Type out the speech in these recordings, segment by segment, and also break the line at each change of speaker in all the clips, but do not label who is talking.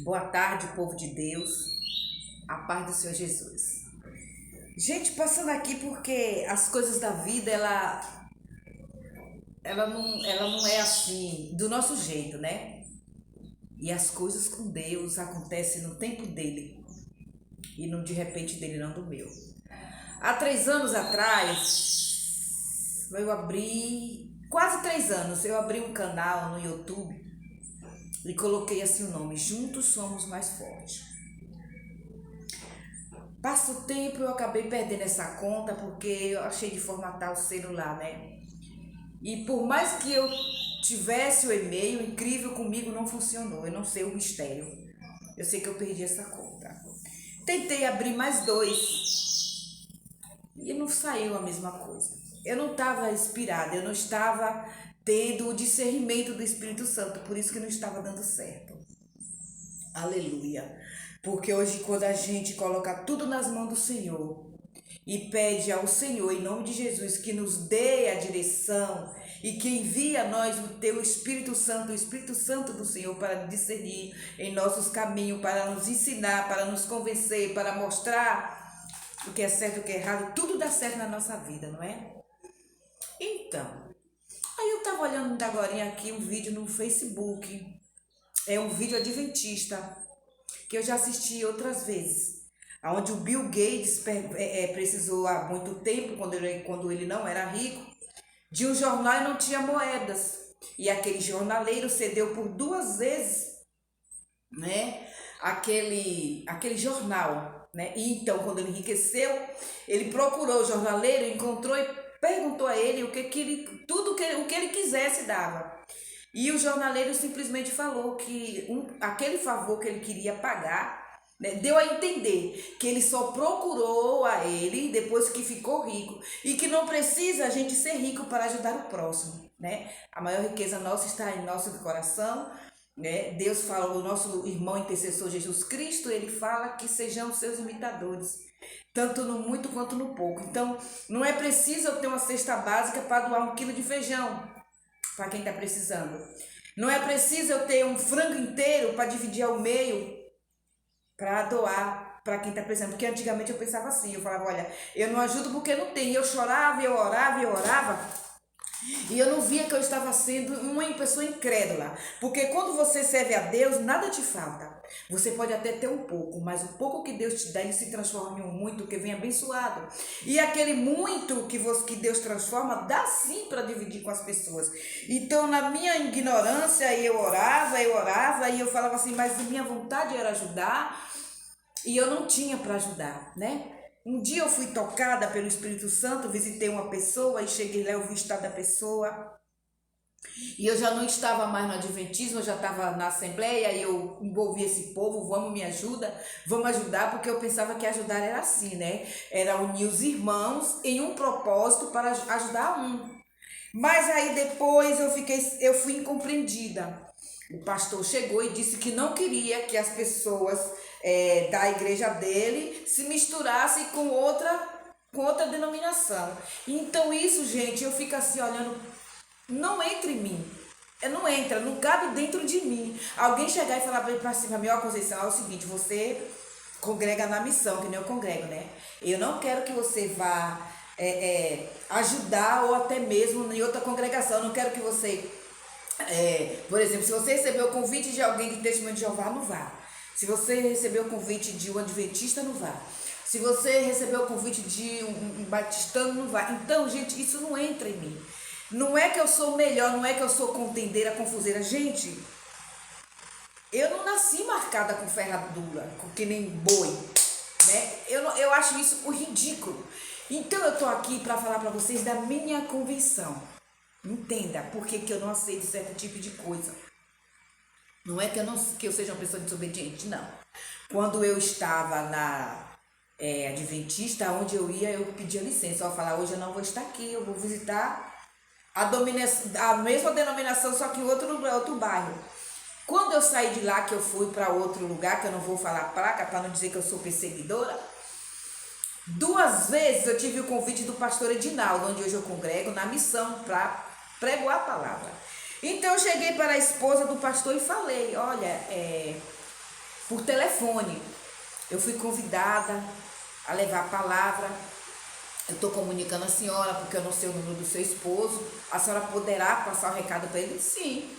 Boa tarde, povo de Deus, a paz do Senhor Jesus. Gente, passando aqui porque as coisas da vida, ela não é assim, do nosso jeito, né? E as coisas com Deus acontecem no tempo dele e não de repente dele, não do meu. Há 3 anos atrás, quase 3 anos, eu abri um canal no YouTube e coloquei assim o nome, Juntos Somos Mais Fortes. Passa o tempo, eu acabei perdendo essa conta porque eu achei de formatar o celular, né? E por mais que eu tivesse o e-mail, incrível comigo não funcionou. Eu não sei o mistério. Eu sei que eu perdi essa conta. Tentei abrir mais dois e não saiu a mesma coisa. Eu não estava inspirada, eu não estava tendo o discernimento do Espírito Santo, por isso que não estava dando certo. Aleluia. Porque hoje, quando a gente coloca tudo nas mãos do Senhor e pede ao Senhor, em nome de Jesus, que nos dê a direção e que envie a nós o teu Espírito Santo, o Espírito Santo do Senhor, para discernir em nossos caminhos, para nos ensinar, para nos convencer, para mostrar o que é certo e o que é errado, tudo dá certo na nossa vida, não é? Então, aí eu estava olhando agora aqui um vídeo no Facebook, é um vídeo adventista, que eu já assisti outras vezes, onde o Bill Gates precisou há muito tempo, quando ele não era rico, de um jornal e não tinha moedas. E aquele jornaleiro cedeu por 2 vezes, né, aquele jornal, né? E então, quando ele enriqueceu, ele procurou o jornaleiro, encontrou e perguntou a ele o que ele, o que ele quisesse dava. E o jornaleiro simplesmente falou que aquele favor que ele queria pagar, né, deu a entender que ele só procurou a ele depois que ficou rico e que não precisa a gente ser rico para ajudar o próximo, né? A maior riqueza nossa está em nosso coração, né? Deus fala, o nosso irmão intercessor Jesus Cristo, ele fala que sejamos seus imitadores, tanto no muito quanto no pouco. Então, não é preciso eu ter uma cesta básica para doar 1 quilo de feijão para quem está precisando. Não é preciso eu ter um frango inteiro para dividir ao meio para doar para quem está precisando. Porque antigamente eu pensava assim, eu falava, olha, eu não ajudo porque não tem. Eu chorava, eu orava. E eu não via que eu estava sendo uma pessoa incrédula. Porque quando você serve a Deus, nada te falta. Você pode até ter um pouco, mas o pouco que Deus te dá, ele se transforma em um muito que vem abençoado. E aquele muito que Deus transforma, dá sim para dividir com as pessoas. Então, na minha ignorância, eu orava, e eu falava assim, mas minha vontade era ajudar, e eu não tinha para ajudar, né? Um dia eu fui tocada pelo Espírito Santo, visitei uma pessoa e cheguei lá, eu vi o estado da pessoa. E eu já não estava mais no Adventismo, eu já estava na Assembleia e eu envolvi esse povo, vamos ajudar, porque eu pensava que ajudar era assim, né? Era unir os irmãos em um propósito para ajudar um. Mas aí depois eu fui incompreendida. O pastor chegou e disse que não queria que as pessoas da igreja dele se misturassem com outra denominação. Então isso, gente, eu fico assim olhando, não entra em mim. Não entra, não cabe dentro de mim. Alguém chegar e falar para cima, minha Conceição, é o seguinte, você congrega na missão, que nem eu congrego, né? Eu não quero que você vá ajudar ou até mesmo em outra congregação. Eu não quero que você, por exemplo, se você recebeu o convite de alguém de Testemunho de Jeová, não vá. Se você recebeu o convite de um adventista, não vá. Se você recebeu o convite de um batistano, não vá. Então, gente, isso não entra em mim. Não é que eu sou melhor, não é que eu sou contendeira, confuseira. Gente, eu não nasci marcada com ferradura, que nem boi, né? Eu acho isso ridículo. Então eu tô aqui para falar para vocês da minha convicção. Entenda por que eu não aceito certo tipo de coisa. Não é que eu seja uma pessoa desobediente, não. Quando eu estava na adventista, onde eu ia, eu pedia licença. Eu falava, hoje eu não vou estar aqui, eu vou visitar a mesma denominação, só que em outro bairro. Quando eu saí de lá, que eu fui para outro lugar, que eu não vou falar placa, para não dizer que eu sou perseguidora, 2 vezes eu tive o convite do pastor Edinaldo, onde hoje eu congrego, na missão, para pregoar a palavra. Então eu cheguei para a esposa do pastor e falei, olha, por telefone. Eu fui convidada a levar a palavra. Eu estou comunicando a senhora porque eu não sei o número do seu esposo. A senhora poderá passar o recado para ele? Sim.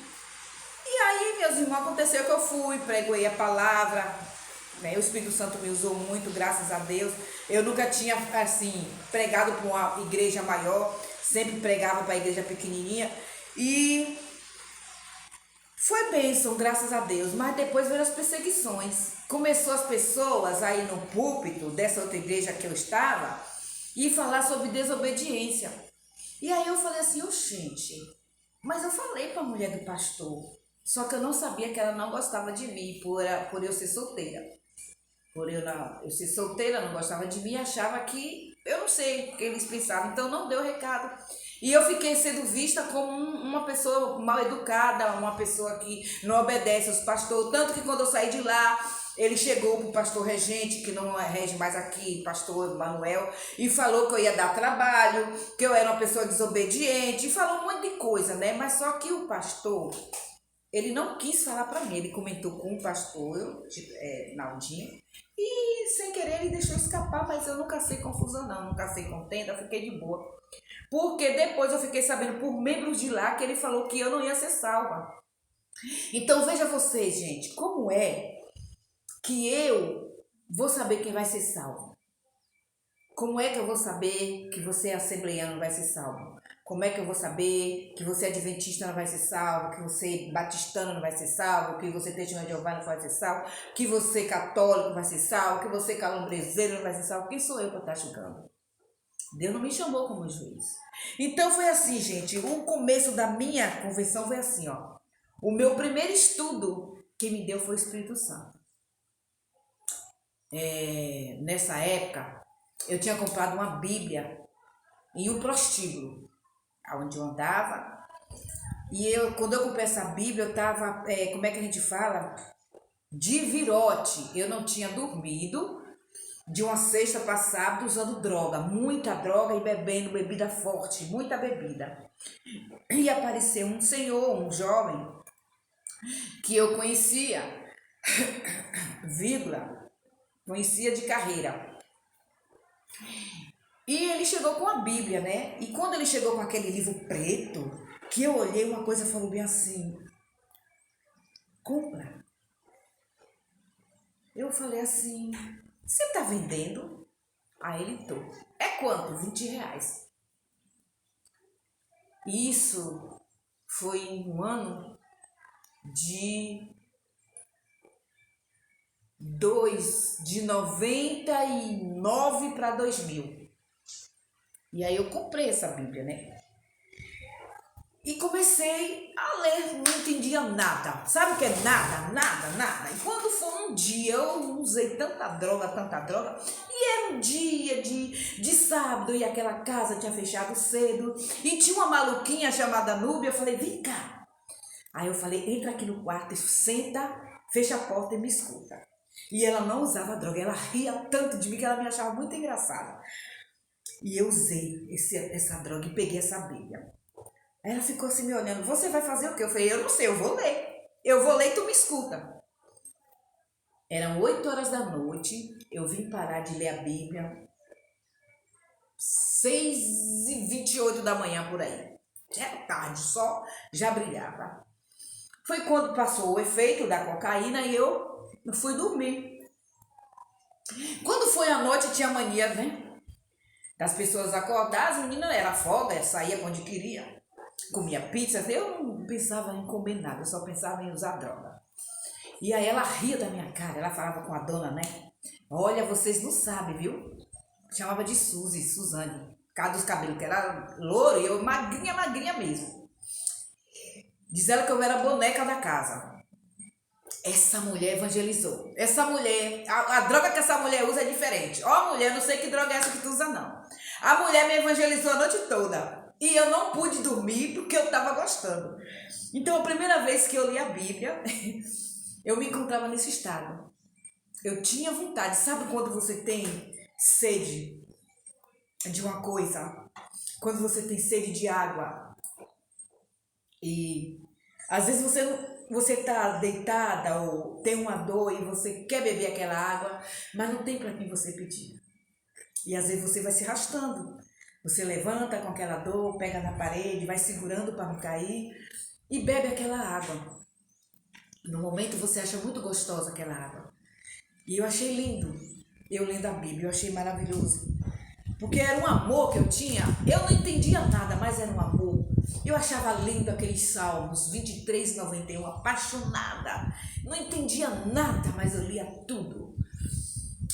E aí, meus irmãos, aconteceu que eu fui, preguei a palavra, né? O Espírito Santo me usou muito, graças a Deus. Eu nunca tinha, assim, pregado para uma igreja maior, sempre pregava para a igreja pequenininha. E foi bênção, graças a Deus. Mas depois veio as perseguições. Começou as pessoas a ir no púlpito dessa outra igreja que eu estava e falar sobre desobediência. E aí eu falei assim, gente, mas eu falei para a mulher do pastor, só que eu não sabia que ela não gostava de mim por eu ser solteira. Por eu ser solteira, não gostava de mim, achava que, eu não sei o que eles pensavam, então não deu recado. E eu fiquei sendo vista como uma pessoa mal educada, uma pessoa que não obedece aos pastores. Tanto que quando eu saí de lá, ele chegou para o pastor regente, que não rege mais aqui, pastor Manuel, e falou que eu ia dar trabalho, que eu era uma pessoa desobediente, e falou um monte de coisa, né? Mas só que o pastor, ele não quis falar para mim, ele comentou com o pastor Naldinho, e sem querer ele deixou escapar, mas eu nunca sei confusão não, nunca sei contenda, eu fiquei de boa. Porque depois eu fiquei sabendo por membros de lá que ele falou que eu não ia ser salva. Então veja vocês, gente, como é que eu vou saber quem vai ser salvo? Como é que eu vou saber que você é assembleiano não vai ser salvo? Como é que eu vou saber que você é adventista não vai ser salvo, que você é batistano não vai ser salvo, que você testemunho de Jeová não vai ser salvo, que você é católico não vai ser salvo, que você é calombrezeiro não vai ser salvo? Quem sou eu para estar julgando? Deus não me chamou como juiz. Então foi assim, gente, o começo da minha conversão foi assim, ó. O meu primeiro estudo que me deu foi o Espírito Santo. Nessa época, eu tinha comprado uma Bíblia em um prostíbulo, onde eu andava. E quando eu comprei essa Bíblia, eu estava, como é que a gente fala? De virote. Eu não tinha dormido de uma sexta para sábado usando droga, muita droga e bebendo bebida forte, muita bebida. E apareceu um senhor, um jovem, que eu conhecia, conhecia de carreira. E ele chegou com a Bíblia, né? E quando ele chegou com aquele livro preto, que eu olhei, uma coisa falou bem assim, compra. Eu falei assim, você tá vendendo? Aí ele tô. É quanto? R$ 20. Isso foi um ano de 99 para 2000. E aí eu comprei essa Bíblia, né? E comecei a ler, não entendia nada. Sabe o que é nada? Nada, nada. E quando foi um dia, eu usei tanta droga, e era um dia de sábado, e aquela casa tinha fechado cedo, e tinha uma maluquinha chamada Núbia, eu falei, vem cá. Aí eu falei, entra aqui no quarto, senta, fecha a porta e me escuta. E ela não usava droga, ela ria tanto de mim que ela me achava muito engraçada. E eu usei essa droga e peguei essa Bíblia. Aí ela ficou assim me olhando, você vai fazer o quê? Eu falei, eu não sei, eu vou ler. Eu vou ler e tu me escuta. Eram 8 horas da noite, eu vim parar de ler a Bíblia, 6h28 da manhã por aí. Era tarde, só já brilhava. Foi quando passou o efeito da cocaína e eu fui dormir. Quando foi à noite, tinha mania, né? Das pessoas acordar, as meninas era foda, saía onde queria, comia pizza. Eu não pensava em comer nada, eu só pensava em usar droga. E aí ela ria da minha cara, ela falava com a dona, né? Olha, vocês não sabem, viu? Chamava de Suzane, por causa dos cabelos, que era louro e eu magrinha mesmo. Diz ela que eu era a boneca da casa. Essa mulher evangelizou. Essa mulher, a droga que essa mulher usa é diferente. Ó, mulher, não sei que droga é essa que tu usa, não. A mulher me evangelizou a noite toda. E eu não pude dormir porque eu estava gostando. Então, a primeira vez que eu li a Bíblia, eu me encontrava nesse estado. Eu tinha vontade. Sabe quando você tem sede de uma coisa? Quando você tem sede de água. E às vezes você não... você tá deitada ou tem uma dor e você quer beber aquela água, mas não tem para quem você pedir. E às vezes você vai se arrastando. Você levanta com aquela dor, pega na parede, vai segurando para não cair e bebe aquela água. No momento você acha muito gostosa aquela água. E eu achei lindo, eu lendo a Bíblia, eu achei maravilhoso. Porque era um amor que eu tinha, eu não entendia nada, mas era um amor. Eu achava lindo aqueles salmos, 23, 91, apaixonada. Não entendia nada, mas eu lia tudo.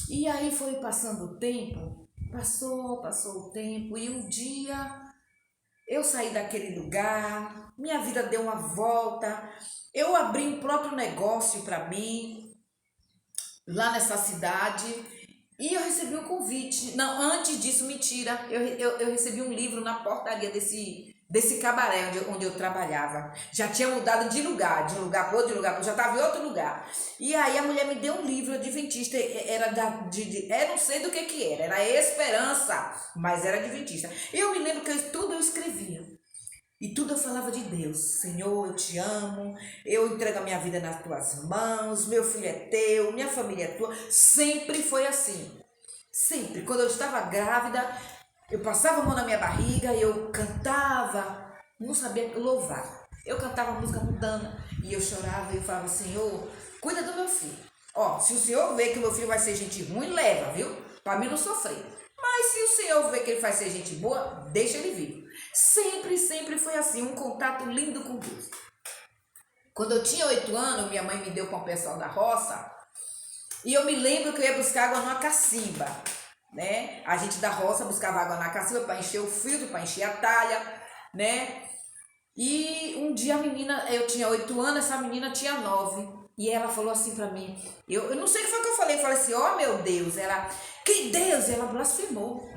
E aí foi passando o tempo, passou o tempo, e um dia eu saí daquele lugar, minha vida deu uma volta, eu abri um próprio negócio para mim, lá nessa cidade, e eu recebi um convite. Não, antes disso, mentira, eu recebi um livro na portaria desse cabaré onde eu trabalhava. Já tinha mudado de um lugar para outro, de lugar para outro, já estava em outro lugar. E aí a mulher me deu um livro adventista, era eu não sei do que era Esperança, mas era adventista. Eu me lembro que tudo eu escrevia. E tudo eu falava de Deus. Senhor, eu te amo, eu entrego a minha vida nas tuas mãos, meu filho é teu, minha família é tua. Sempre foi assim. Sempre. Quando eu estava grávida, eu passava a mão na minha barriga e eu cantava, não sabia louvar. Eu cantava música mundana e eu chorava e eu falava, Senhor, cuida do meu filho. Ó, se o Senhor vê que o meu filho vai ser gente ruim, leva, viu? Para mim não sofrer. Mas se o Senhor vê que ele vai ser gente boa, deixa ele vir. Sempre foi assim, um contato lindo com Deus. Quando eu tinha 8 anos, minha mãe me deu para o pessoal da roça, e eu me lembro que eu ia buscar água numa cacimba, né? A gente da roça buscava água na cacimba para encher o filtro, para encher a talha, né? E um dia a menina, eu tinha 8 anos, essa menina tinha 9. E ela falou assim para mim, eu não sei o que foi que eu falei assim, ó meu Deus, ela, que Deus, ela blasfemou.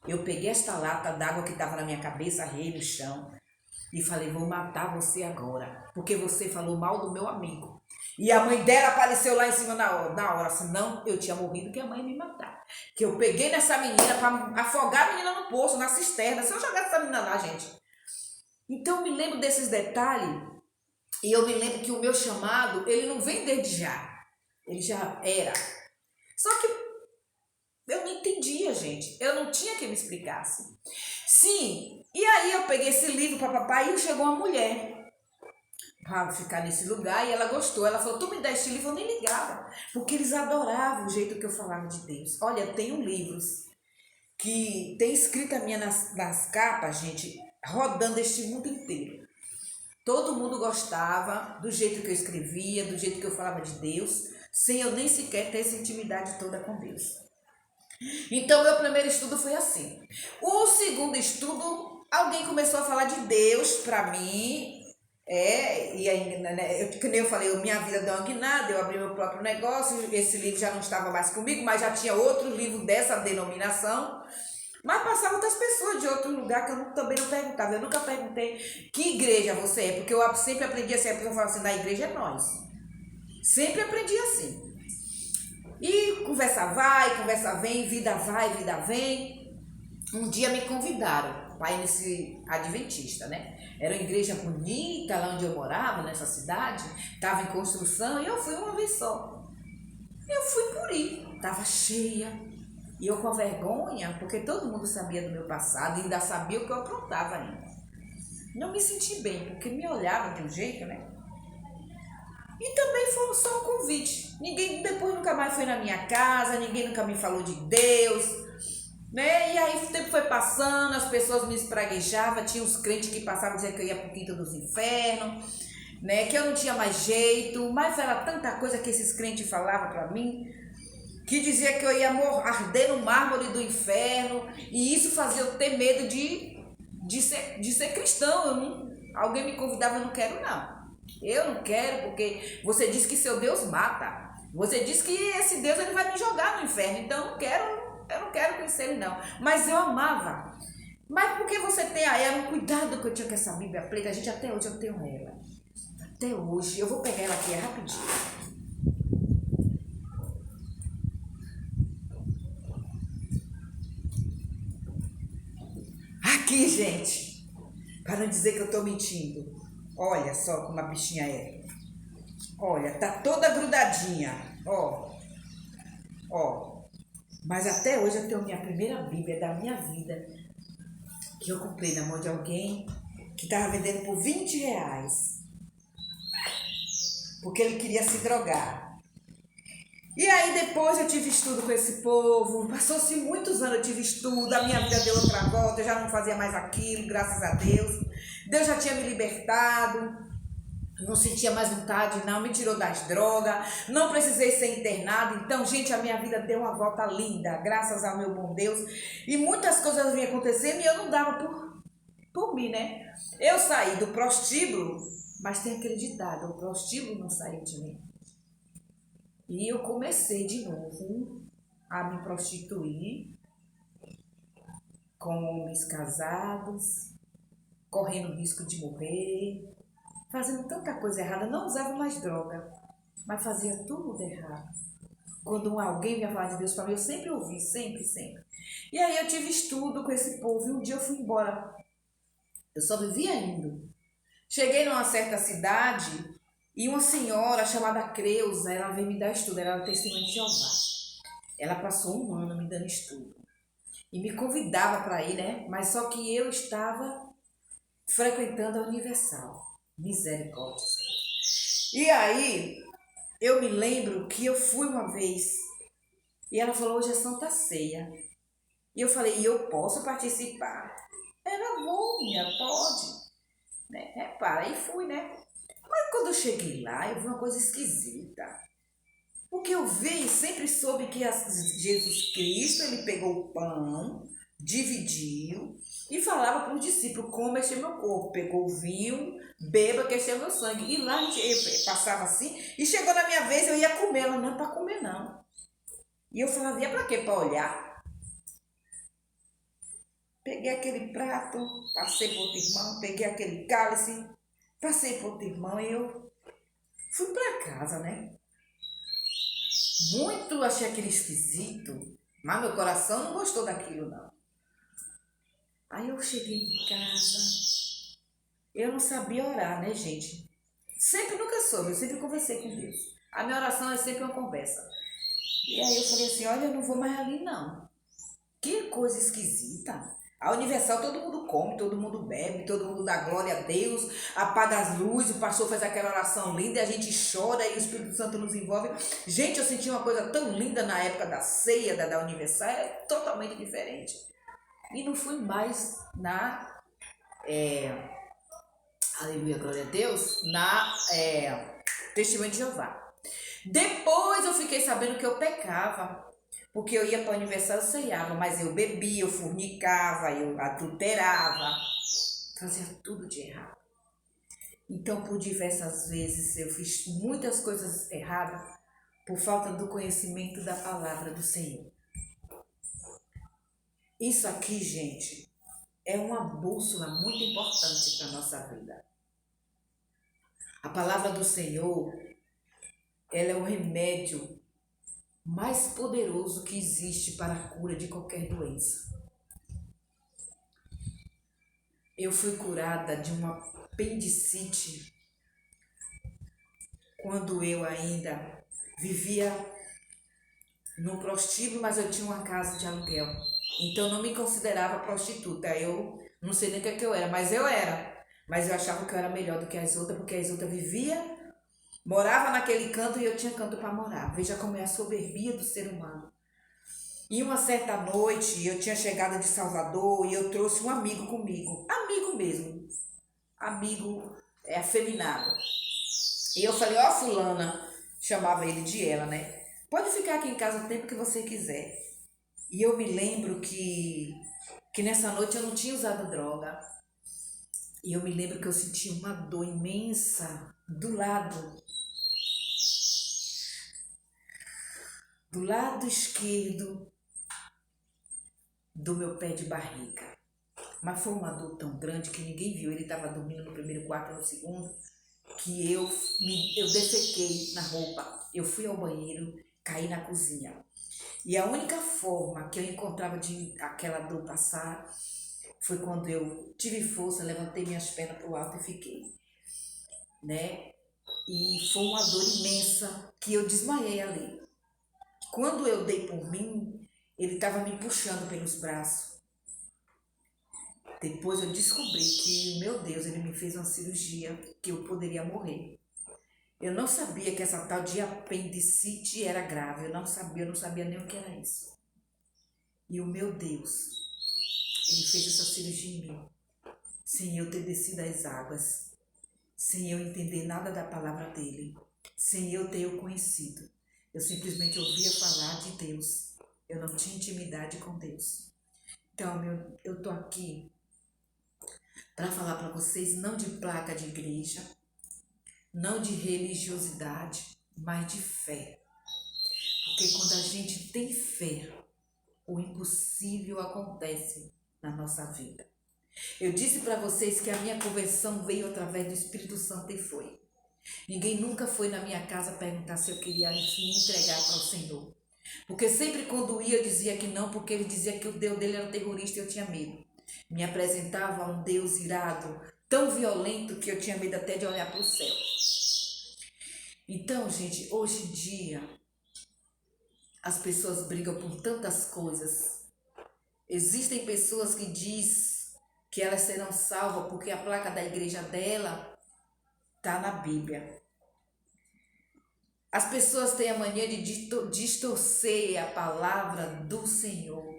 Eu peguei esta lata d'água que estava na minha cabeça, arrei no chão e falei, vou matar você agora, porque você falou mal do meu amigo. E a mãe dela apareceu lá em cima na hora, senão eu tinha morrido que a mãe ia me matar. Que eu peguei nessa menina para afogar a menina no poço, na cisterna, se eu jogasse essa menina lá, gente. Então eu me lembro desses detalhes e eu me lembro que o meu chamado, ele não vem desde já, ele já era. Só que eu não entendia, gente. Eu não tinha quem me explicasse. Sim, e aí eu peguei esse livro para papai e chegou uma mulher para ficar nesse lugar e ela gostou. Ela falou, tu me dá este livro? Eu nem ligava, porque eles adoravam o jeito que eu falava de Deus. Olha, eu tenho livros que tem escrita minha nas capas, gente, rodando este mundo inteiro. Todo mundo gostava do jeito que eu escrevia, do jeito que eu falava de Deus, sem eu nem sequer ter essa intimidade toda com Deus. Então, meu primeiro estudo foi assim. O segundo estudo, alguém começou a falar de Deus para mim. E aí, né, como eu falei, minha vida deu uma guinada, eu abri meu próprio negócio. Esse livro já não estava mais comigo, mas já tinha outro livro dessa denominação. Mas passavam outras pessoas de outro lugar que eu também não perguntava. Eu nunca perguntei que igreja você é, porque eu sempre aprendi assim. A pessoa falava assim, na igreja é nós. Sempre aprendi assim. E conversa vai, conversa vem, vida vai, vida vem. Um dia me convidaram para ir nesse adventista, né? Era uma igreja bonita lá onde eu morava, nessa cidade. Estava em construção e eu fui uma vez só. Eu fui por ir, estava cheia. E eu com vergonha, porque todo mundo sabia do meu passado e ainda sabia o que eu aprontava ainda. Não me senti bem, porque me olhava de um jeito, né? E também foi só um convite. Ninguém depois nunca mais foi na minha casa, ninguém nunca me falou de Deus, né? E aí o tempo foi passando, as pessoas me espraguejavam, tinha os crentes que passavam dizendo que eu ia pro quinto dos infernos, né? Que eu não tinha mais jeito, mas era tanta coisa que esses crentes falavam para mim, que dizia que eu ia arder no mármore do inferno, e isso fazia eu ter medo de ser cristão. Alguém me convidava, eu não quero não. Eu não quero, porque você disse que seu Deus mata. Você disse que esse Deus ele vai me jogar no inferno. Então eu não quero conhecer ele não. Mas eu amava. Mas porque você tem a ela um cuidado que eu tinha com essa Bíblia preta, a gente até hoje eu tenho ela. Até hoje. Eu vou pegar ela aqui rapidinho. Aqui, gente. Para não dizer que eu estou mentindo. Olha só como a bichinha é. Olha, tá toda grudadinha. Ó, ó. Mas até hoje eu tenho minha primeira Bíblia da minha vida, que eu comprei na mão de alguém que tava vendendo por R$ 20, porque ele queria se drogar. E aí depois eu tive estudo com esse povo, passou-se muitos anos, eu tive estudo, a minha vida deu outra volta, eu já não fazia mais aquilo, graças a Deus. Deus já tinha me libertado, não sentia mais vontade, não, me tirou das drogas, não precisei ser internado. Então, gente, a minha vida deu uma volta linda, graças ao meu bom Deus. E muitas coisas vinham acontecendo e eu não dava por mim, né? Eu saí do prostíbulo, mas tem aquele ditado, o prostíbulo não saiu de mim. E eu comecei de novo a me prostituir com homens casados, correndo risco de morrer, fazendo tanta coisa errada. Não usava mais droga, mas fazia tudo errado. Quando alguém vinha falar de Deus para mim, eu sempre ouvi, sempre, sempre. E aí eu tive estudo com esse povo e um dia eu fui embora. Eu só vivia indo. Cheguei numa certa cidade e uma senhora chamada Creuza, ela veio me dar estudo, ela era testemunha de Jeová. Ela passou um ano me dando estudo e me convidava para ir, né? Mas só que eu estava frequentando a Universal. Misericórdia. E aí, eu me lembro que eu fui uma vez e ela falou, hoje é Santa Ceia. E eu falei, e eu posso participar? Ela, vou, minha, pode. Né? Repara, aí fui, né? Mas quando eu cheguei lá, eu vi uma coisa esquisita. Porque eu vi e sempre soube que Jesus Cristo, ele pegou o pão, dividiu e falava para os discípulos, coma, este é meu corpo. Pegou o vinho, beba, que este é meu sangue. E lá eu passava assim, e chegou na minha vez, eu ia comer. Ela, não é para comer, não. E eu falava, ia para quê? Para olhar. Peguei aquele prato, passei para outro irmão, peguei aquele cálice, passei para outro irmão e eu fui para casa, né? Muito achei aquele esquisito, mas meu coração não gostou daquilo, não. Aí eu cheguei em casa, eu não sabia orar, né, gente? Sempre nunca soube, eu sempre conversei com Deus. A minha oração é sempre uma conversa. E aí eu falei assim, olha, eu não vou mais ali, não. Que coisa esquisita. A Universal todo mundo come, todo mundo bebe, todo mundo dá glória a Deus, apaga as luzes, o pastor faz aquela oração linda e a gente chora e o Espírito Santo nos envolve. Gente, eu senti uma coisa tão linda na época da ceia da Universal, é totalmente diferente. E não fui mais aleluia, glória a Deus, Testemunho de Jeová. Depois eu fiquei sabendo que eu pecava. Porque eu ia para o aniversário, eu ceiava, mas eu bebia, eu fornicava, eu adulterava, fazia tudo de errado. Então, por diversas vezes, eu fiz muitas coisas erradas por falta do conhecimento da palavra do Senhor. Isso aqui, gente, é uma bússola muito importante para a nossa vida. A palavra do Senhor, ela é o remédio mais poderoso que existe para a cura de qualquer doença. Eu fui curada de uma apendicite quando eu ainda vivia no prostíbulo, mas eu tinha uma casa de aluguel. Então não me considerava prostituta. Eu não sei nem o que eu era, mas eu era. Mas eu achava que eu era melhor do que as outras, porque as outras viviam, morava naquele canto e eu tinha canto para morar. Veja como é a soberbia do ser humano. E uma certa noite, eu tinha chegado de Salvador e eu trouxe um amigo comigo. Amigo mesmo. Amigo afeminado. E eu falei, ó, fulana, chamava ele de ela, né? Pode ficar aqui em casa o tempo que você quiser. E eu me lembro que nessa noite eu não tinha usado droga. E eu me lembro que eu senti uma dor imensa do lado esquerdo do meu pé de barriga. Mas foi uma dor tão grande que ninguém viu. Ele estava dormindo no primeiro quarto e no segundo, que eu defequei na roupa. Eu fui ao banheiro, caí na cozinha. E a única forma que eu encontrava de aquela dor passar foi quando eu tive força, levantei minhas pernas para o alto e fiquei, né? E foi uma dor imensa que eu desmaiei ali. Quando eu dei por mim, ele estava me puxando pelos braços. Depois eu descobri que, meu Deus, ele me fez uma cirurgia que eu poderia morrer. Eu não sabia que essa tal de apendicite era grave. Eu não sabia nem o que era isso. E o meu Deus, ele fez essa cirurgia em mim, sem eu ter descido as águas, sem eu entender nada da palavra dele, sem eu ter o conhecido. Eu simplesmente ouvia falar de Deus. Eu não tinha intimidade com Deus. Então, eu tô aqui para falar para vocês não de placa de igreja, não de religiosidade, mas de fé. Porque quando a gente tem fé, o impossível acontece na nossa vida. Eu disse para vocês que a minha conversão veio através do Espírito Santo e foi. Ninguém nunca foi na minha casa perguntar se eu queria me entregar para o Senhor. Porque sempre quando ia eu dizia que não, porque ele dizia que o Deus dele era terrorista e eu tinha medo. Me apresentava a um Deus irado, tão violento que eu tinha medo até de olhar para o céu. Então, gente, hoje em dia, as pessoas brigam por tantas coisas. Existem pessoas que dizem que elas serão salvas porque a placa da igreja dela está na Bíblia. As pessoas têm a mania de distorcer a palavra do Senhor.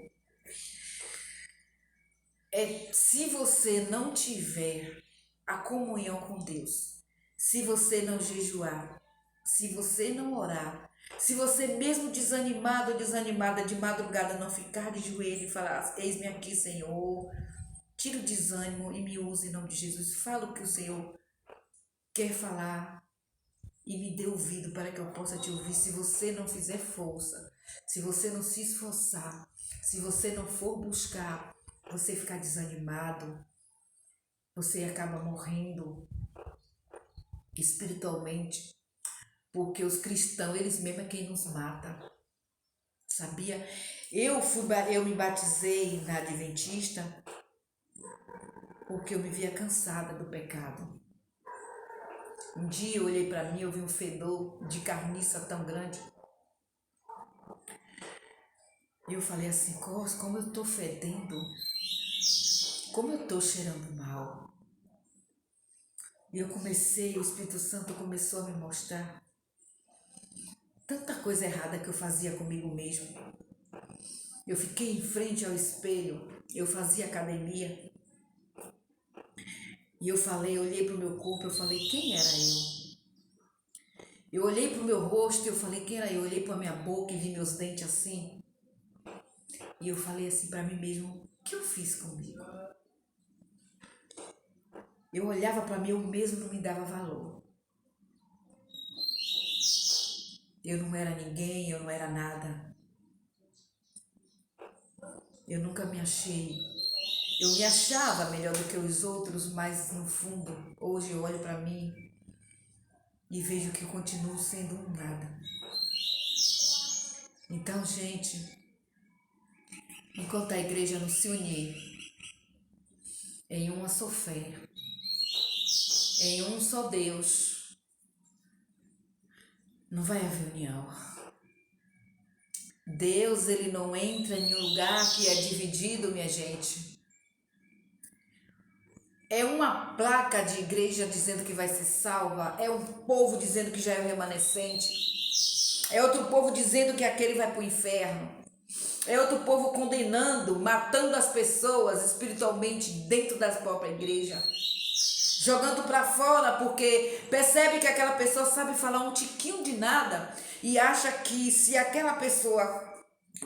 Se você não tiver a comunhão com Deus, se você não jejuar, se você não orar, se você mesmo desanimado ou desanimada de madrugada não ficar de joelho e falar, eis-me aqui, Senhor, tira o desânimo e me use em nome de Jesus, fala o que o Senhor quer falar e me dê ouvido para que eu possa te ouvir. Se você não fizer força, se você não se esforçar, se você não for buscar, você ficar desanimado, você acaba morrendo espiritualmente, porque os cristãos, eles mesmos é quem nos mata, sabia? Eu me batizei na Adventista porque eu me via cansada do pecado. Um dia eu olhei para mim, eu vi um fedor de carniça tão grande. E eu falei assim, como eu tô fedendo, como eu tô cheirando mal. E eu comecei, o Espírito Santo começou a me mostrar tanta coisa errada que eu fazia comigo mesmo. Eu fiquei em frente ao espelho, eu fazia academia. E eu olhei para o meu corpo, eu falei, quem era eu? Eu olhei para o meu rosto e eu falei, quem era eu? Eu olhei para a minha boca e vi meus dentes assim. E eu falei assim para mim mesmo, o que eu fiz comigo? Eu olhava para mim, eu mesmo não me dava valor. Eu não era ninguém, eu não era nada. Eu nunca me achei. Eu me achava melhor do que os outros, mas no fundo, hoje eu olho para mim e vejo que eu continuo sendo um nada. Então, gente, enquanto a igreja não se unir em uma só fé, em um só Deus, não vai haver união. Deus, ele não entra em um lugar que é dividido, minha gente. É uma placa de igreja dizendo que vai ser salva, é um povo dizendo que já é o remanescente, é outro povo dizendo que aquele vai para o inferno, é outro povo condenando, matando as pessoas espiritualmente dentro da própria igreja, jogando para fora porque percebe que aquela pessoa sabe falar um tiquinho de nada e acha que se aquela pessoa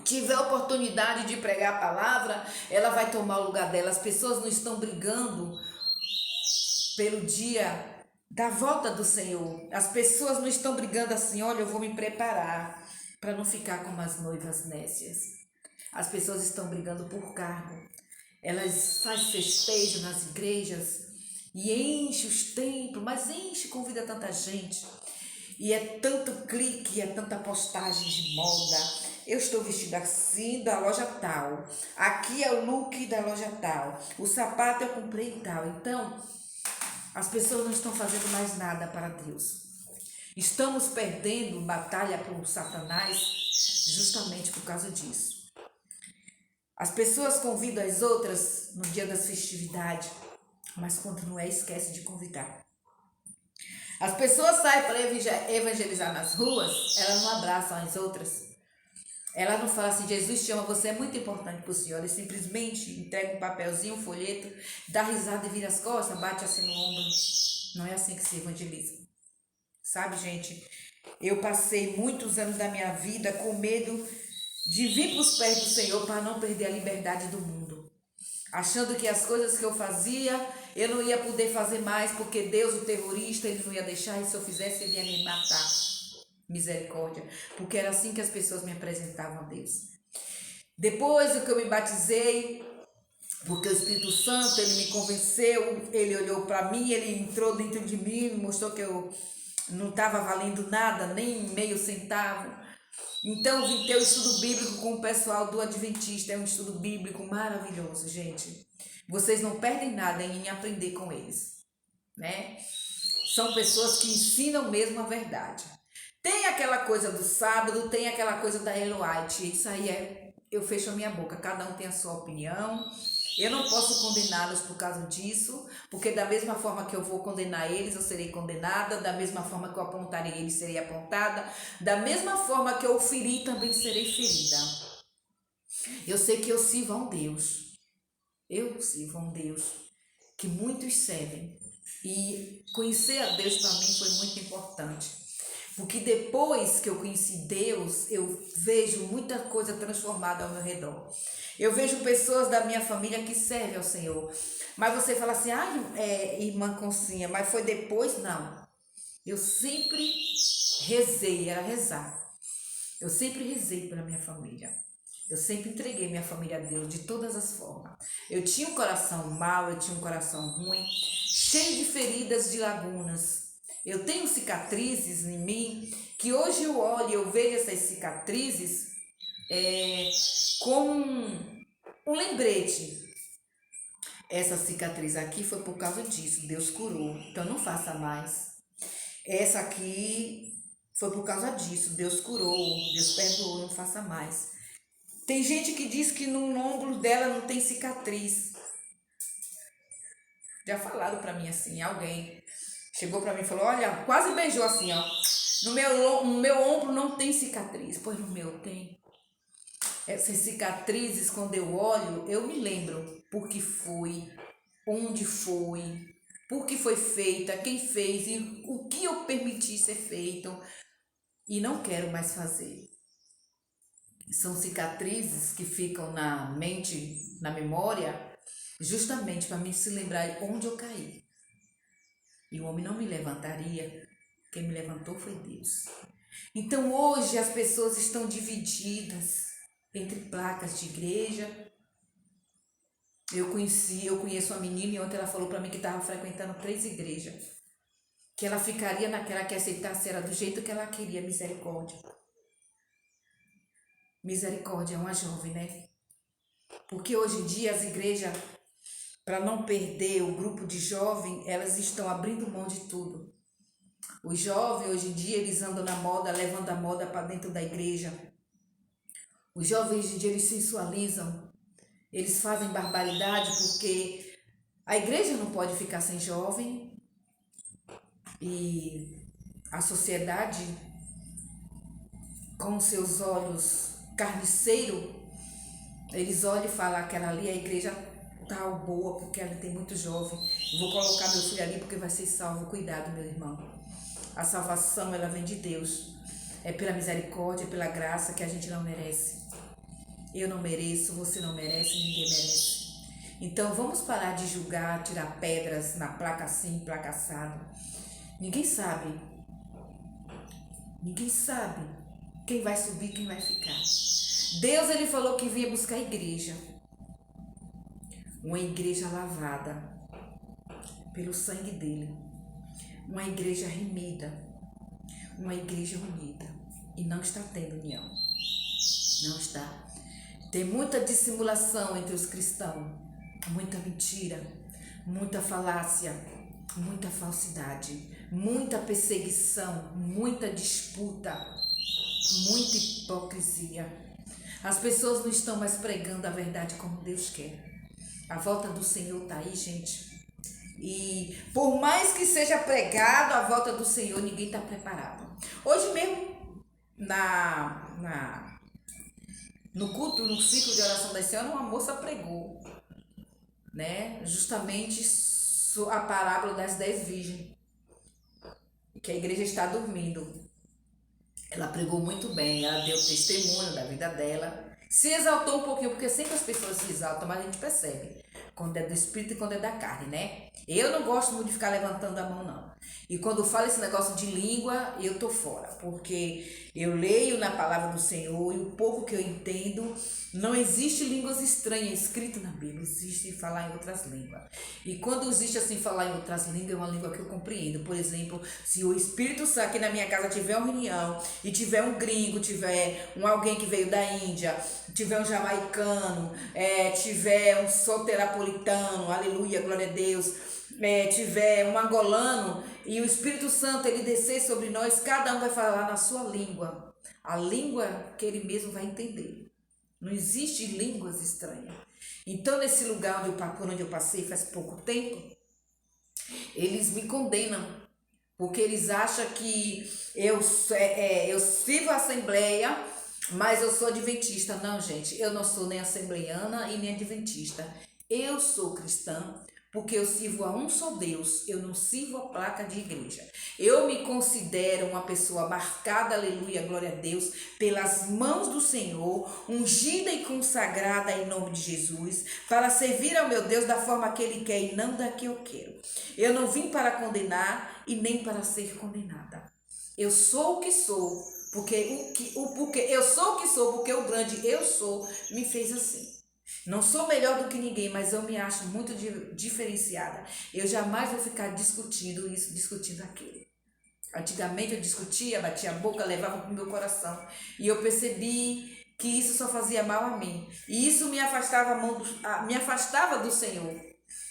tiver oportunidade de pregar a palavra, ela vai tomar o lugar dela. As pessoas não estão brigando pelo dia da volta do Senhor. As pessoas não estão brigando assim, olha, eu vou me preparar para não ficar como as noivas nécias. As pessoas estão brigando por cargo. Elas fazem festejo nas igrejas e enche os templos, mas enche, convida tanta gente. E é tanto clique, é tanta postagem de moda. Eu estou vestida assim da loja tal. Aqui é o look da loja tal. O sapato eu comprei tal. Então, as pessoas não estão fazendo mais nada para Deus. Estamos perdendo batalha com Satanás justamente por causa disso. As pessoas convidam as outras no dia das festividades, mas quando não é, esquece de convidar. As pessoas saem para evangelizar nas ruas, elas não abraçam as outras. Elas não falam assim, Jesus te ama, você é muito importante para o Senhor. Eles simplesmente entregam um papelzinho, um folheto, dá risada e vira as costas, bate assim no ombro. Não é assim que se evangeliza. Sabe, gente? Eu passei muitos anos da minha vida com medo de vir para os pés do Senhor para não perder a liberdade do mundo. Achando que as coisas que eu fazia, eu não ia poder fazer mais, porque Deus, o terrorista, ele não ia deixar, e se eu fizesse, ele ia me matar. Misericórdia. Porque era assim que as pessoas me apresentavam a Deus. Depois que eu me batizei, porque o Espírito Santo, ele me convenceu, ele olhou para mim, ele entrou dentro de mim, mostrou que eu não estava valendo nada, nem meio centavo. Então, vim ter o estudo bíblico com o pessoal do Adventista. É um estudo bíblico maravilhoso, gente. Vocês não perdem nada em aprender com eles, né? São pessoas que ensinam mesmo a verdade. Tem aquela coisa do sábado, tem aquela coisa da Ellen White. Isso aí eu fecho a minha boca. Cada um tem a sua opinião. Eu não posso condená-los por causa disso, porque da mesma forma que eu vou condenar eles, eu serei condenada, da mesma forma que eu apontarei eles, serei apontada, da mesma forma que eu ferir, também serei ferida. Eu sei que eu sirvo a um Deus, eu sirvo a um Deus que muitos servem, e conhecer a Deus para mim foi muito importante, porque depois que eu conheci Deus, eu vejo muita coisa transformada ao meu redor. Eu vejo pessoas da minha família que servem ao Senhor. Mas você fala assim, irmã Concinha, mas foi depois? Não. Eu sempre rezei, era rezar. Eu sempre rezei pela minha família. Eu sempre entreguei minha família a Deus de todas as formas. Eu tinha um coração mau, eu tinha um coração ruim, cheio de feridas, de lagunas. Eu tenho cicatrizes em mim, que hoje eu olho e eu vejo essas cicatrizes como um lembrete. Essa cicatriz aqui foi por causa disso, Deus curou, então não faça mais. Essa aqui foi por causa disso, Deus curou, Deus perdoou, não faça mais. Tem gente que diz que no ombro dela não tem cicatriz. Já falaram pra mim assim, alguém chegou pra mim e falou, olha, quase beijou assim, ó. No meu ombro não tem cicatriz, pois no meu tem. Essas cicatrizes, quando eu olho, eu me lembro por que foi, onde foi, por que foi feita, quem fez e o que eu permiti ser feito e não quero mais fazer. São cicatrizes que ficam na mente, na memória, justamente para mim se lembrar onde eu caí. E o homem não me levantaria, quem me levantou foi Deus. Então hoje as pessoas estão divididas entre placas de igreja. Eu conheço uma menina e ontem ela falou para mim que estava frequentando 3 igrejas. Que ela ficaria naquela que aceitasse era do jeito que ela queria, misericórdia. Misericórdia é uma jovem, né? Porque hoje em dia as igrejas, para não perder o grupo de jovens, elas estão abrindo mão de tudo. Os jovens hoje em dia eles andam na moda, levando a moda para dentro da igreja. Os jovens hoje em dia eles sensualizam, eles fazem barbaridade porque a igreja não pode ficar sem jovem e a sociedade com seus olhos carniceiro, eles olham e falam, aquela ali é a igreja tal, boa, porque ela tem muito jovem. Vou colocar meu filho ali porque vai ser salvo. Cuidado, meu irmão. A salvação, ela vem de Deus. É pela misericórdia, pela graça que a gente não merece. Eu não mereço, você não merece, ninguém merece. Então vamos parar de julgar, tirar pedras na placa assim, placa assado. Ninguém sabe. Ninguém sabe quem vai subir, quem vai ficar. Deus, ele falou que vinha buscar igreja. Uma igreja lavada pelo sangue dele. Uma igreja remida. Uma igreja unida. E não está tendo união. Não está. Tem muita dissimulação entre os cristãos. Muita mentira. Muita falácia. Muita falsidade. muita perseguição, muita disputa, muita hipocrisia. As pessoas não estão mais pregando a verdade como Deus quer. A volta do Senhor está aí, gente. E por mais que seja pregado a volta do Senhor, ninguém está preparado. Hoje mesmo, no culto, no ciclo de oração da Senhora, uma moça pregou, né? Justamente a parábola das 10 virgens, que a igreja está dormindo. Ela pregou muito bem, ela deu testemunho da vida dela, se exaltou um pouquinho, porque sempre as pessoas se exaltam, mas a gente percebe quando é do espírito e quando é da carne, né? Eu não gosto muito de ficar levantando a mão, não. E quando falo esse negócio de língua, eu tô fora, porque eu leio na palavra do Senhor e o pouco que eu entendo, não existe línguas estranhas escrito na Bíblia, existe falar em outras línguas. E quando existe assim falar em outras línguas, é uma língua que eu compreendo. Por exemplo, se o Espírito Santo aqui na minha casa tiver uma reunião e tiver um gringo, tiver alguém que veio da Índia, tiver um jamaicano, tiver um soterapolitano, aleluia, glória a Deus, tiver um angolano e o Espírito Santo ele descer sobre nós, cada um vai falar na sua língua, a língua que ele mesmo vai entender. Não existe línguas estranhas. Então, nesse lugar por onde eu passei faz pouco tempo, eles me condenam, porque eles acham que eu sirvo a Assembleia, mas eu sou adventista. Não, gente, eu não sou nem assembleiana e nem adventista. Eu sou cristã porque eu sirvo a um só Deus, eu não sirvo a placa de igreja. Eu me considero uma pessoa marcada, aleluia, glória a Deus, pelas mãos do Senhor, ungida e consagrada em nome de Jesus, para servir ao meu Deus da forma que Ele quer e não da que eu quero. Eu não vim para condenar e nem para ser condenada. Eu sou o que sou, porque eu sou o que sou, porque o grande eu sou me fez assim. Não sou melhor do que ninguém, mas eu me acho muito diferenciada. Eu jamais vou ficar discutindo isso, discutindo aquilo. Antigamente eu discutia, batia a boca, levava para o meu coração. E eu percebi que isso só fazia mal a mim. E isso me afastava do Senhor.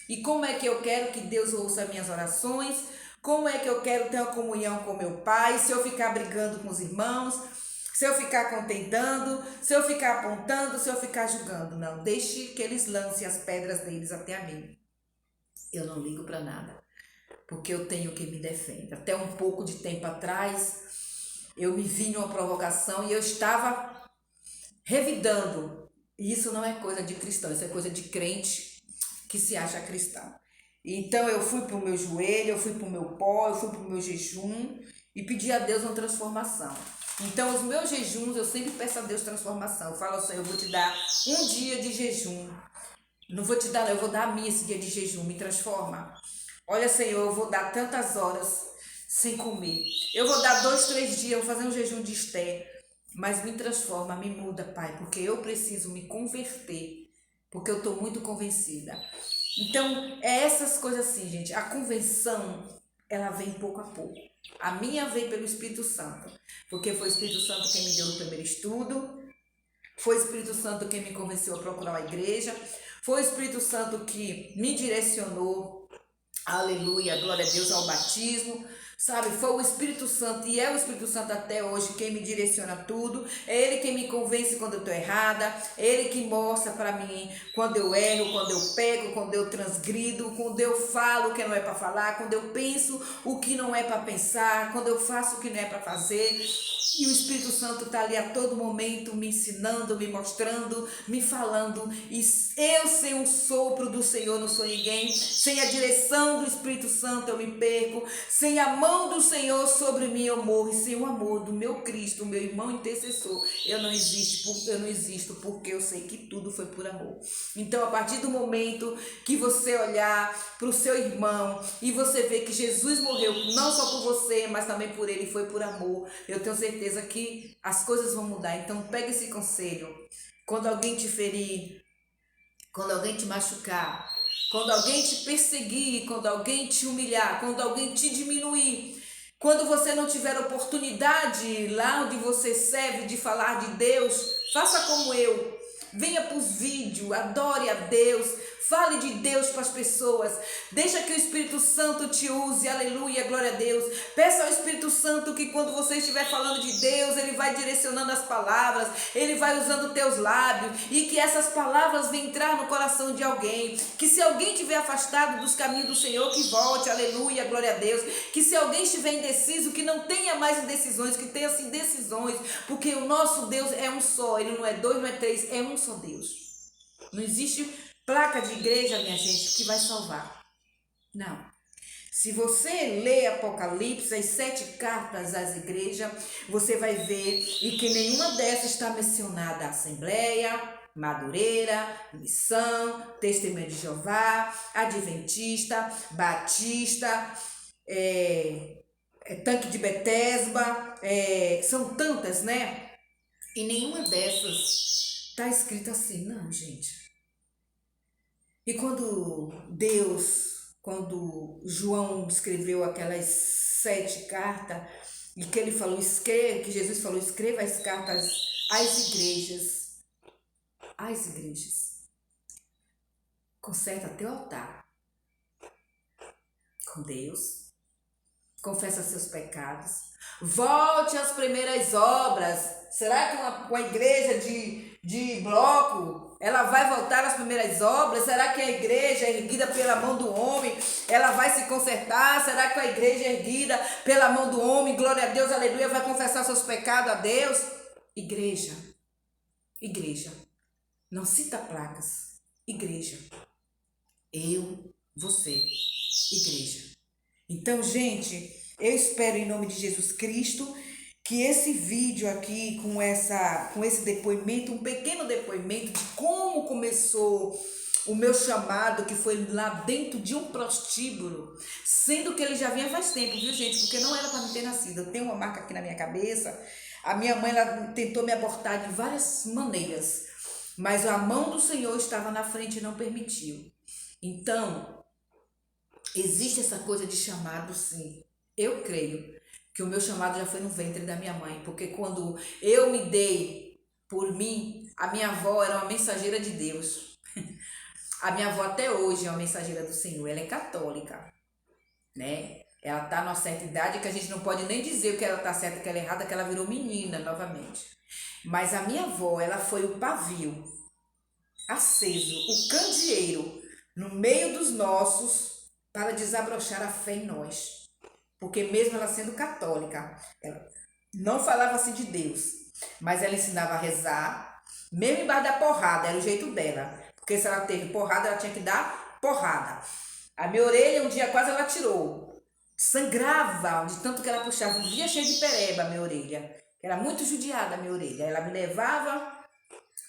E como é que eu quero que Deus ouça minhas orações? Como é que eu quero ter uma comunhão com meu Pai? Se eu ficar brigando com os irmãos, se eu ficar contendando, se eu ficar apontando, se eu ficar julgando. Não, deixe que eles lancem as pedras deles até a mim. Eu não ligo para nada, porque eu tenho quem me defenda. Até um pouco de tempo atrás, eu me vi numa provocação e eu estava revidando. E isso não é coisa de cristão, isso é coisa de crente que se acha cristão. Então eu fui para o meu joelho, eu fui para o meu pó, eu fui para o meu jejum e pedi a Deus uma transformação. Então os meus jejuns, eu sempre peço a Deus transformação. Eu falo ao Senhor, eu vou te dar um dia de jejum. Não vou te dar, não, eu vou dar a mim esse dia de jejum, me transforma. Olha, Senhor, eu vou dar tantas horas sem comer. Eu vou dar 2, 3 dias, eu vou fazer um jejum de Esther. Mas me transforma, me muda, Pai, porque eu preciso me converter, porque eu estou muito convencida. Então, é essas coisas assim, gente. A convenção, ela vem pouco a pouco. A minha vem pelo Espírito Santo, porque foi o Espírito Santo quem me deu o primeiro estudo, foi o Espírito Santo quem me convenceu a procurar a igreja, foi o Espírito Santo que me direcionou, aleluia, glória a Deus, ao batismo. Sabe, foi o Espírito Santo e é o Espírito Santo até hoje quem me direciona tudo. É Ele quem me convence quando eu estou errada. É Ele que mostra para mim quando eu erro, quando eu peco, quando eu transgrido, quando eu falo o que não é para falar, quando eu penso o que não é para pensar, quando eu faço o que não é para fazer. E o Espírito Santo está ali a todo momento me ensinando, me mostrando, me falando. E eu, sem um sopro do Senhor, não sou ninguém. Sem a direção do Espírito Santo, eu me perco. Sem a mão do Senhor sobre mim, eu morro. E sem o amor do meu Cristo, meu irmão intercessor, eu não existo, porque eu sei que tudo foi por amor. Então, a partir do momento que você olhar para o seu irmão e você ver que Jesus morreu não só por você, mas também por ele, foi por amor, eu tenho certeza que as coisas vão mudar. Então pega esse conselho. Quando alguém te ferir, quando alguém te machucar, quando alguém te perseguir, quando alguém te humilhar, quando alguém te diminuir, quando você não tiver oportunidade lá onde você serve de falar de Deus, faça como eu. venha para os vídeos, adore a Deus, fale de Deus para as pessoas, deixa que o Espírito Santo te use, aleluia, glória a Deus. Peça ao Espírito Santo que quando você estiver falando de Deus, Ele vai direcionando as palavras, Ele vai usando teus lábios, e que essas palavras venham entrar no coração de alguém, que se alguém estiver afastado dos caminhos do Senhor, que volte, aleluia, glória a Deus. Que se alguém estiver indeciso, que não tenha mais indecisões, que tenha assim decisões, porque o nosso Deus é um só, Ele não é dois, não é três, é um só Deus. Não existe placa de igreja, minha gente, que vai salvar. Não. Se você ler Apocalipse, as 7 cartas às igrejas, você vai ver e que nenhuma dessas está mencionada a Assembleia, Madureira, Missão, Testemunho de Jeová, Adventista, Batista, Tanque de Betesba, são tantas, né? E nenhuma dessas está escrita assim, não, gente. E quando João escreveu aquelas 7 cartas, e que ele falou, que Jesus falou, escreva as cartas às igrejas. Às igrejas. Conserta teu altar com Deus. Confessa seus pecados. Volte às primeiras obras. Será que uma igreja de bloco, ela vai voltar às primeiras obras? Será que a igreja erguida pela mão do homem, ela vai se consertar? Será que a igreja erguida pela mão do homem, glória a Deus, aleluia, vai confessar seus pecados a Deus? Igreja. Não cita placas. Igreja. Eu, você. Igreja. Então, gente, eu espero em nome de Jesus Cristo que esse vídeo aqui com esse depoimento, um pequeno depoimento de como começou o meu chamado, que foi lá dentro de um prostíbulo, sendo que ele já vinha faz tempo, viu, gente? Porque não era para me ter nascido. Eu tenho uma marca aqui na minha cabeça. A minha mãe, ela tentou me abortar de várias maneiras, mas a mão do Senhor estava na frente e não permitiu. Então, existe essa coisa de chamado, sim. Eu creio que o meu chamado já foi no ventre da minha mãe, porque quando eu me dei por mim, a minha avó era uma mensageira de Deus. A minha avó até hoje é uma mensageira do Senhor, ela é católica, né? Ela tá numa certa idade que a gente não pode nem dizer que ela tá certa e que ela é errada, que ela virou menina novamente. Mas a minha avó, ela foi o pavio aceso, o candeeiro no meio dos nossos para desabrochar a fé em nós. Porque mesmo ela sendo católica, ela não falava assim de Deus, mas ela ensinava a rezar, mesmo embaixo da porrada, era o jeito dela. Porque se ela teve porrada, ela tinha que dar porrada. A minha orelha, um dia quase ela tirou. Sangrava, de tanto que ela puxava, um dia cheio de pereba a minha orelha. Era muito judiada a minha orelha. Ela me levava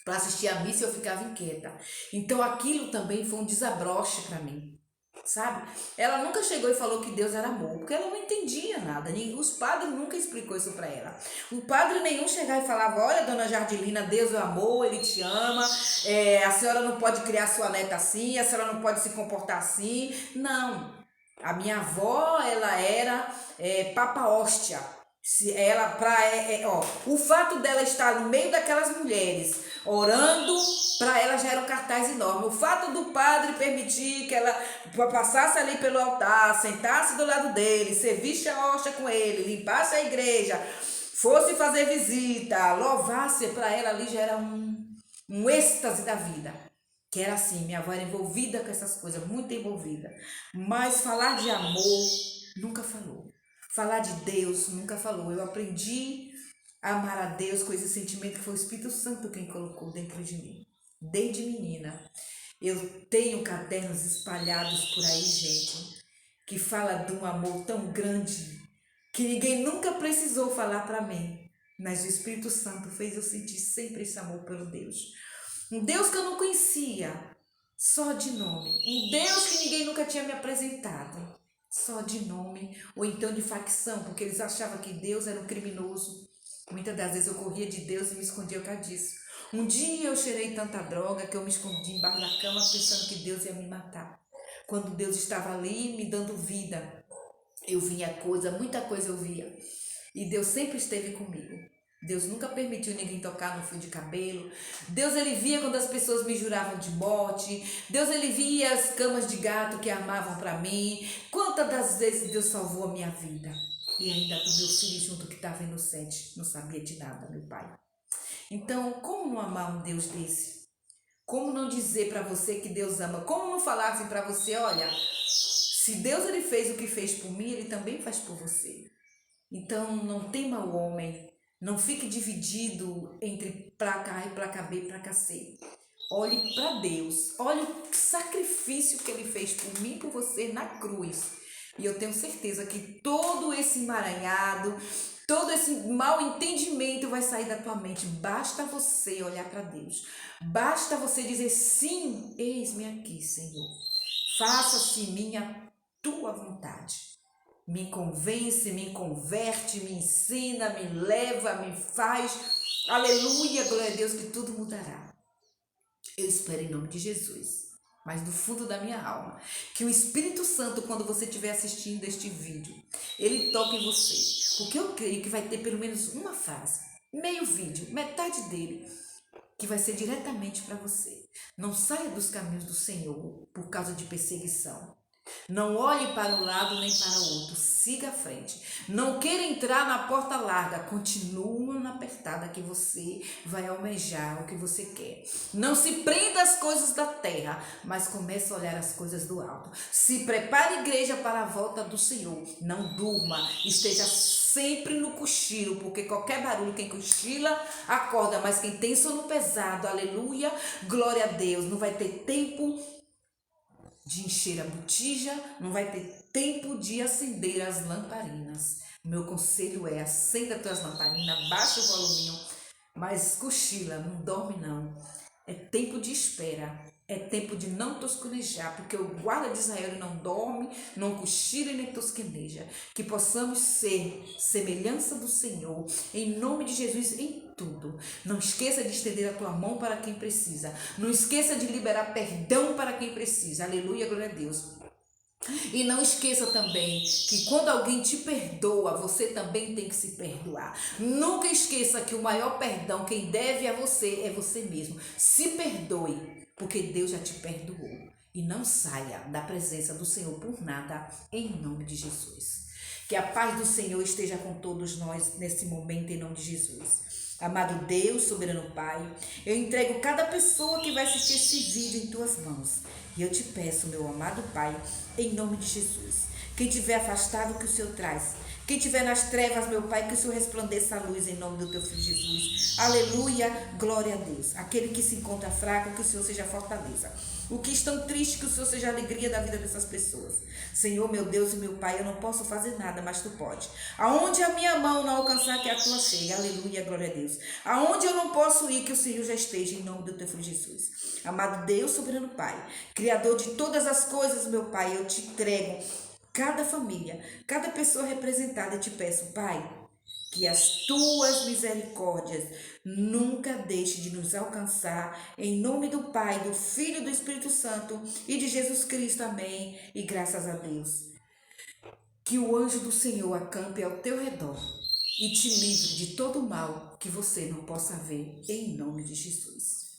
para assistir a missa e eu ficava inquieta. Então aquilo também foi um desabroche para mim. Sabe? Ela nunca chegou e falou que Deus era amor, porque ela não entendia nada. Os padres nunca explicou isso para ela. O padre nenhum chegava e falava: olha, dona Jardilina, Deus é amor, Ele te ama, a senhora não pode criar sua neta assim, a senhora não pode se comportar assim. Não. A minha avó, ela era Papa Hóstia. O fato dela estar no meio daquelas mulheres orando, para ela já era um cartaz enorme. O fato do padre permitir que ela passasse ali pelo altar, sentasse do lado dele, servisse a hóstia com ele, limpasse a igreja, fosse fazer visita, louvasse, para ela ali já era um êxtase da vida. Que era assim, minha avó era envolvida com essas coisas, muito envolvida. Mas falar de amor, nunca falou. Falar de Deus, nunca falou. Eu aprendi a amar a Deus com esse sentimento que foi o Espírito Santo quem colocou dentro de mim. Desde menina. Eu tenho cadernos espalhados por aí, gente, que fala de um amor tão grande que ninguém nunca precisou falar para mim. Mas o Espírito Santo fez eu sentir sempre esse amor pelo Deus. Um Deus que eu não conhecia, só de nome. Um Deus que ninguém nunca tinha me apresentado, só de nome. Ou então de facção, porque eles achavam que Deus era um criminoso. Muitas das vezes eu corria de Deus e me escondia por causa disso. Um dia eu cheirei tanta droga que eu me escondi embaixo da cama pensando que Deus ia me matar. Quando Deus estava ali me dando vida, eu via muita coisa eu via. E Deus sempre esteve comigo. Deus nunca permitiu ninguém tocar no fio de cabelo. Deus, ele via quando as pessoas me juravam de morte. Deus, ele via as camas de gato que armavam para mim. Quantas das vezes Deus salvou a minha vida? E ainda do meu filho junto que estava inocente, não sabia de nada, meu pai. Então, como não amar um Deus desse? Como não dizer para você que Deus ama? Como não falar assim para você, olha, se Deus ele fez o que fez por mim, ele também faz por você. Então, não tema o homem. Não fique dividido entre placa A e placa B, placa C. Olhe para Deus. Olhe o sacrifício que ele fez por mim e por você na cruz. E eu tenho certeza que todo esse emaranhado, todo esse mal entendimento vai sair da tua mente. Basta você olhar para Deus. Basta você dizer sim, eis-me aqui, Senhor. Faça-se minha tua vontade. Me convence, me converte, me ensina, me leva, me faz. Aleluia, glória a Deus, que tudo mudará. Eu espero em nome de Jesus, mas do fundo da minha alma, que o Espírito Santo, quando você estiver assistindo este vídeo, ele toque em você. Porque eu creio que vai ter pelo menos uma frase, meio vídeo, metade dele, que vai ser diretamente para você. Não saia dos caminhos do Senhor por causa de perseguição. Não olhe para um lado nem para o outro, siga à frente. Não queira entrar na porta larga, continua na apertada que você vai almejar o que você quer. Não se prenda às coisas da terra, mas comece a olhar as coisas do alto. Se prepare, igreja, para a volta do Senhor. Não durma, esteja sempre no cochilo, porque qualquer barulho, quem cochila, acorda, mas quem tem sono pesado, aleluia, glória a Deus, não vai ter tempo de encher a botija, não vai ter tempo de acender as lamparinas. O meu conselho é: acenda as tuas lamparinas, baixa o voluminho, mas cochila, não dorme não. É tempo de espera, é tempo de não tosquenejar, porque o guarda de Israel não dorme, não cochila e nem tosqueneja. Que possamos ser semelhança do Senhor, em nome de Jesus, em tudo. Não esqueça de estender a tua mão para quem precisa. Não esqueça de liberar perdão para quem precisa. Aleluia, glória a Deus. E não esqueça também que quando alguém te perdoa, você também tem que se perdoar. Nunca esqueça que o maior perdão, quem deve a você é você mesmo. Se perdoe, porque Deus já te perdoou. E não saia da presença do Senhor por nada, em nome de Jesus. Que a paz do Senhor esteja com todos nós nesse momento, em nome de Jesus. Amado Deus, soberano Pai, eu entrego cada pessoa que vai assistir esse vídeo em tuas mãos. E eu te peço, meu amado Pai, em nome de Jesus, quem estiver afastado, que o Senhor traz. Quem estiver nas trevas, meu Pai, que o Senhor resplandeça a luz em nome do teu Filho Jesus. Aleluia, glória a Deus. Aquele que se encontra fraco, que o Senhor seja fortaleza. O que estão tristes, que o Senhor seja a alegria da vida dessas pessoas. Senhor, meu Deus e meu Pai, eu não posso fazer nada, mas tu pode. Aonde a minha mão não alcançar, que a tua chegue. Aleluia, glória a Deus. Aonde eu não posso ir, que o Senhor já esteja em nome do teu Filho Jesus. Amado Deus, soberano Pai, Criador de todas as coisas, meu Pai, eu te entrego cada família, cada pessoa representada, eu te peço, Pai, que as tuas misericórdias nunca deixem de nos alcançar, em nome do Pai, do Filho e do Espírito Santo e de Jesus Cristo, amém, e graças a Deus. Que o anjo do Senhor acampe ao teu redor e te livre de todo mal que você não possa ver, em nome de Jesus.